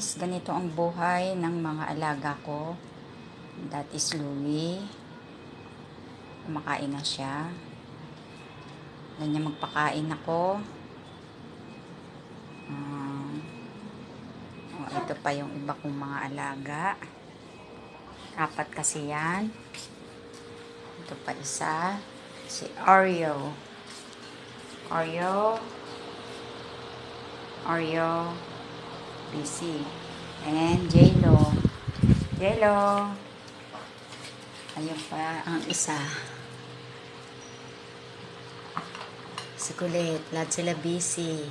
guys, ganito ang buhay ng mga alaga ko. That is Louie. Kumakain na siya. Ganyan magpakain ako. Ito pa yung iba kong mga alaga. 4 kasi yan. Ito pa isa. Si Oreo. Busy. And J-Lo. Ayun pa ang isa. Si Kulit. Lahat sila busy.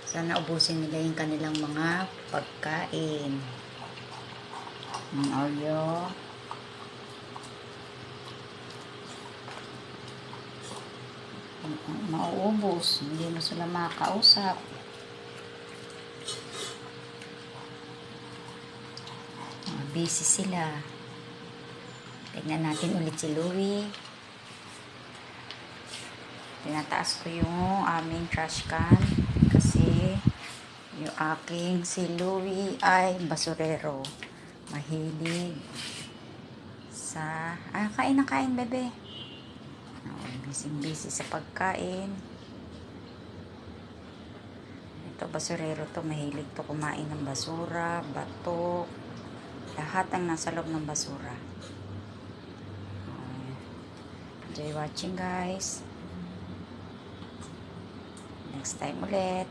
Sana ubusin nila yung kanilang mga pagkain. Oreo. Mauubos. Hindi mo sila makakausap. Busy sila. Tignan natin ulit si Louie. Tinataas ko yung aming trash can kasi yung aking si Louie ay basurero. Mahilig sa kain na kain, bebe. Busy sa pagkain. Ito basurero to, mahilig to kumain ng basura, bato, lahat ang nasa loob ng basura. Enjoy watching, guys. Next time ulit.